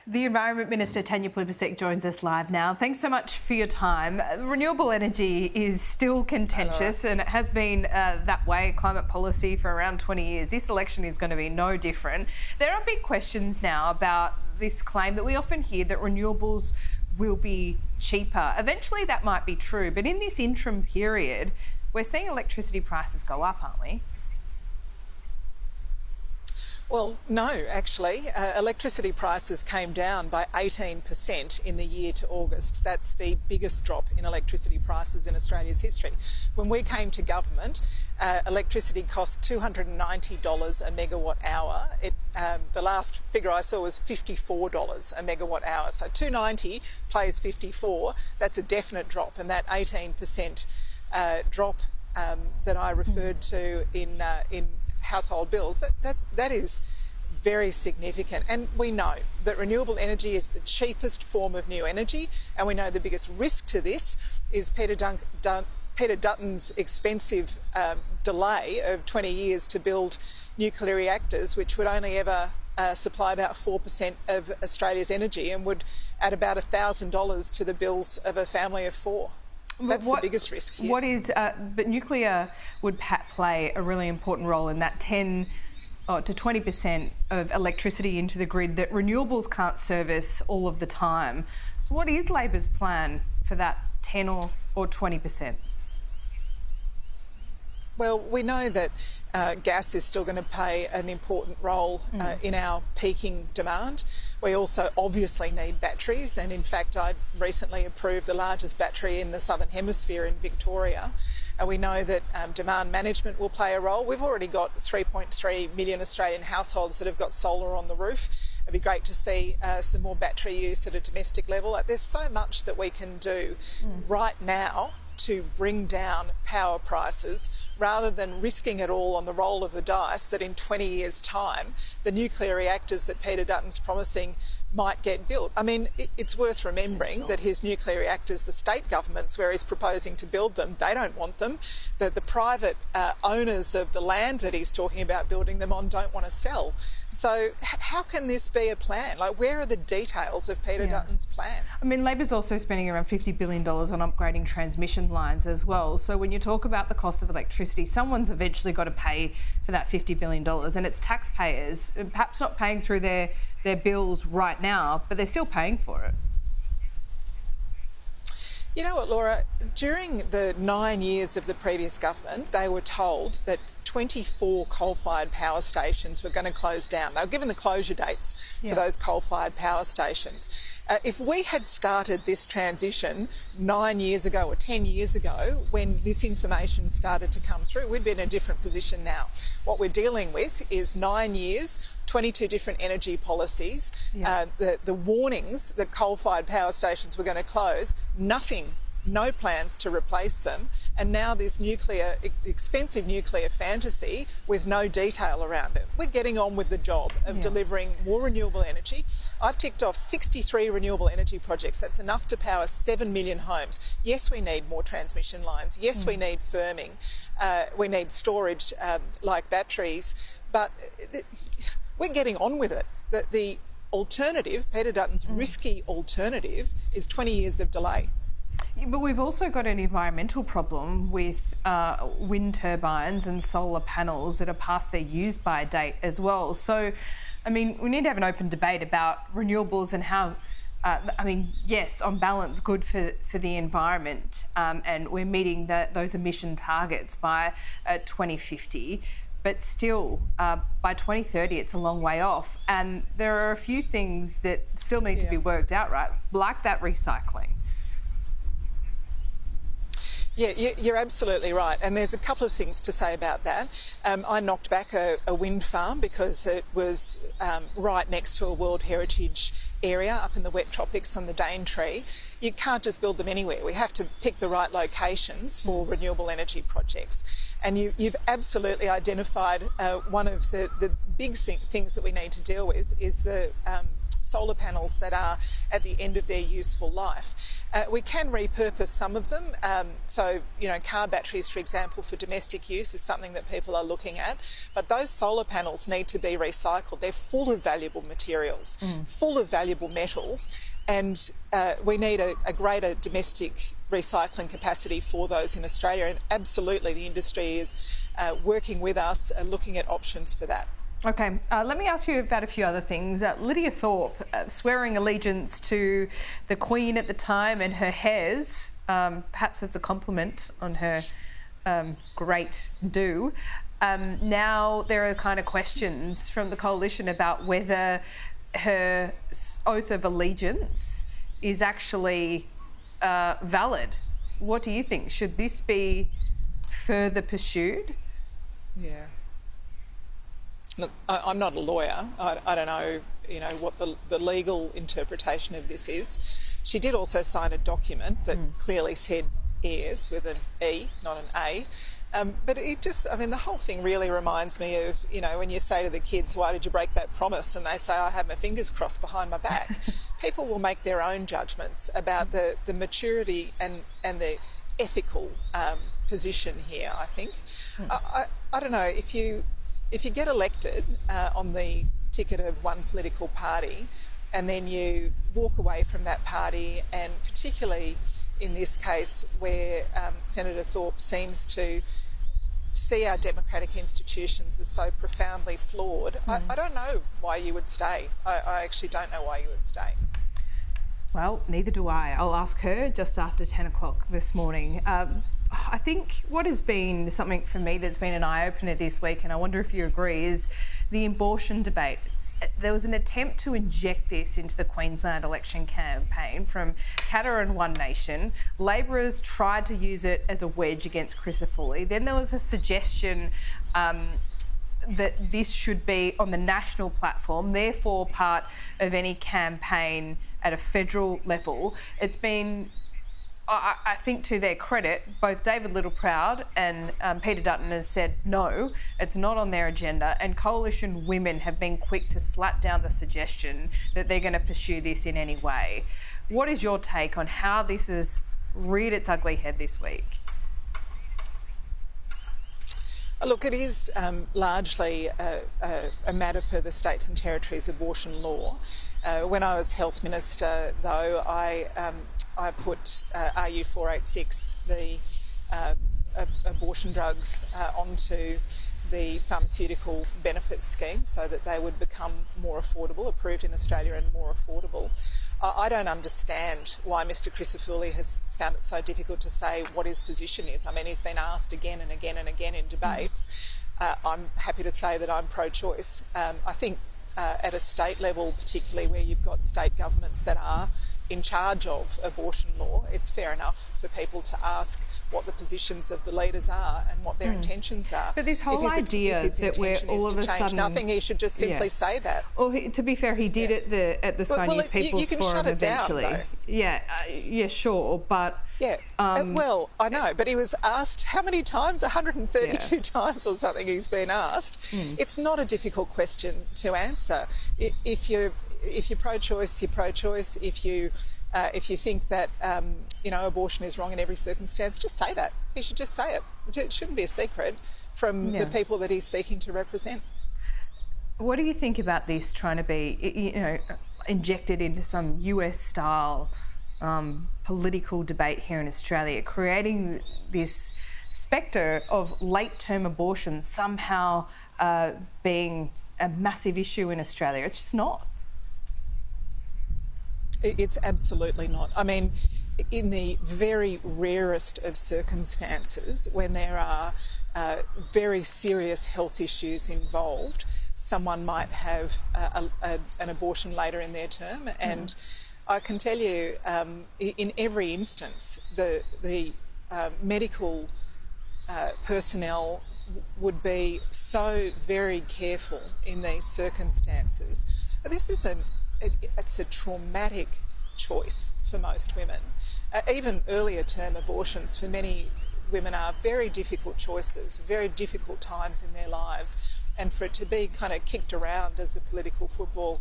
The Environment Minister Tanya Plibersek joins us live now. Thanks so much for your time. Renewable energy is still contentious and it has been that way, climate policy, for around 20 years. This election is going to be no different. There are big questions now about this claim that we often hear that renewables will be cheaper. Eventually that might be true, but in this interim period, we're seeing electricity prices go up, aren't we? Well, no, actually. Electricity prices came down by 18% in the year to August. That's the biggest drop in electricity prices in Australia's history. When we came to government, electricity cost $290 a megawatt hour. The last figure I saw was $54 a megawatt hour. So $290 plays 54. That's a definite drop, and that 18% drop that I referred to in household bills, that is very significant. And we know that renewable energy is the cheapest form of new energy, and we know the biggest risk to this is Peter Dutton's expensive delay of 20 years to build nuclear reactors, which would only ever supply about 4% of Australia's energy and would add about $1,000 to the bills of a family of four. That's the biggest risk here. But nuclear would play a really important role in that 10 to 20% of electricity into the grid that renewables can't service all of the time. So what is Labor's plan for that 10 or 20%? Well, we know that gas is still going to play an important role in our peaking demand. We also obviously need batteries, and in fact I recently approved the largest battery in the Southern Hemisphere in Victoria. And we know that demand management will play a role. We've already got 3.3 million Australian households that have got solar on the roof. It'd be great to see some more battery use at a domestic level. There's so much that we can do right now to bring down power prices, rather than risking it all on the roll of the dice that in 20 years' time the nuclear reactors that Peter Dutton's promising might get built. I mean, it's worth remembering that his nuclear reactors, the state governments where he's proposing to build them, they don't want them. That the private owners of the land that he's talking about building them on don't want to sell. So how can this be a plan? Like, where are the details of Peter Dutton's plan? I mean, Labor's also spending around $50 billion on upgrading transmission lines as well. So when you talk about the cost of electricity, someone's eventually got to pay for that $50 billion, and it's taxpayers, perhaps not paying through their bills right now, but they're still paying for it. You know what, Laura? During the 9 years of the previous government, they were told that 24 coal-fired power stations were going to close down. They were given the closure dates for those coal-fired power stations. If we had started this transition 9 years ago or 10 years ago, when this information started to come through, we'd be in a different position now. What we're dealing with is 9 years, 22 different energy policies, the warnings that coal-fired power stations were going to close, no plans to replace them, and now this expensive nuclear fantasy with no detail around it. We're getting on with the job of delivering more renewable energy. I've ticked off 63 renewable energy projects. That's enough to power 7 million homes. Yes, we need more transmission lines. Yes, we need firming. We need storage like batteries. But we're getting on with it. The alternative, Peter Dutton's risky alternative, is 20 years of delay. Yeah, but we've also got an environmental problem with wind turbines and solar panels that are past their use-by date as well. So, I mean, we need to have an open debate about renewables and how, yes, on balance, good for the environment, and we're meeting those emission targets by 2050. But still, by 2030, it's a long way off. And there are a few things that still need to be worked out, right? Like that recycling. Yeah, you're absolutely right. And there's a couple of things to say about that. I knocked back a wind farm because it was right next to a World Heritage area up in the wet tropics on the Daintree. You can't just build them anywhere. We have to pick the right locations for renewable energy projects. And you've absolutely identified one of the big things that we need to deal with is the solar panels that are at the end of their useful life. We can repurpose some of them. So, you know, car batteries, for example, for domestic use is something that people are looking at. But those solar panels need to be recycled. They're full of valuable materials, full of valuable metals, and we need a greater domestic recycling capacity for those in Australia. And absolutely, the industry is working with us and looking at options for that. Okay, let me ask you about a few other things. Lydia Thorp swearing allegiance to the Queen at the time and her hairs. Perhaps it's a compliment on her great do. Now there are kind of questions from the coalition about whether her oath of allegiance is actually valid. What do you think? Should this be further pursued? Yeah. Look, I'm not a lawyer. I don't know, you know, what the legal interpretation of this is. She did also sign a document that clearly said heirs with an E, not an A. But it just, I mean, the whole thing really reminds me of, you know, when you say to the kids, why did you break that promise? And they say, I have my fingers crossed behind my back. People will make their own judgments about the maturity and the ethical position here, I think. I don't know, if you get elected on the ticket of one political party and then you walk away from that party, and particularly in this case where Senator Thorpe seems to see our democratic institutions as so profoundly flawed, I don't know why you would stay. I actually don't know why you would stay. Well, neither do I. I'll ask her just after 10 o'clock this morning. I think what has been something for me that's been an eye-opener this week, and I wonder if you agree, is the abortion debate. There was an attempt to inject this into the Queensland election campaign from Katter and One Nation. Laborers tried to use it as a wedge against Christopher Foley. Then there was a suggestion that this should be on the national platform, therefore part of any campaign at a federal level. It's been, I think to their credit, both David Littleproud and Peter Dutton has said no, it's not on their agenda, and coalition women have been quick to slap down the suggestion that they're going to pursue this in any way. What is your take on how this has reared its ugly head this week? Look, it is largely a matter for the states and territories' abortion law. When I was Health Minister, though, I put RU 486, the abortion drugs, onto the pharmaceutical benefits scheme so that they would become more affordable, approved in Australia and more affordable. I don't understand why Mr Crisafulli has found it so difficult to say what his position is. I mean, he's been asked again and again and again in debates. I'm happy to say that I'm pro-choice. I think at a state level, particularly where you've got state governments that are in charge of abortion law, it's fair enough for people to ask what the positions of the leaders are and what their intentions are. But this whole idea that we're all of a sudden nothing, he should just simply say that. Well, to be fair, he did at the Sky News People's Forum eventually. Yeah, sure, but well, I know, but he was asked how many times? 132 times or something. He's been asked. It's not a difficult question to answer. If you're pro-choice, you're pro-choice. If you think that abortion is wrong in every circumstance, just say that. He should just say it. It shouldn't be a secret from the people that he's seeking to represent. What do you think about this trying to be, injected into some US-style political debate here in Australia, creating this spectre of late-term abortion somehow being a massive issue in Australia? It's just not. It's absolutely not. I mean, in the very rarest of circumstances, when there are very serious health issues involved, someone might have an abortion later in their term. And I can tell you, in every instance, the medical personnel would be so very careful in these circumstances. But this is it's a traumatic choice for most women. Even earlier term abortions for many women are very difficult choices, very difficult times in their lives, and for it to be kind of kicked around as a political football,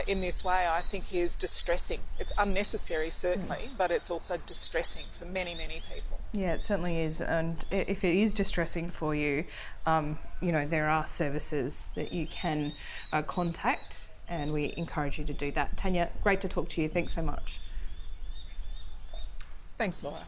in this way, I think is distressing. It's unnecessary, certainly, but it's also distressing for many, many people. Yeah, it certainly is. And if it is distressing for you, you know, there are services that you can contact, and we encourage you to do that. Tanya, great to talk to you. Thanks so much. Thanks, Laura.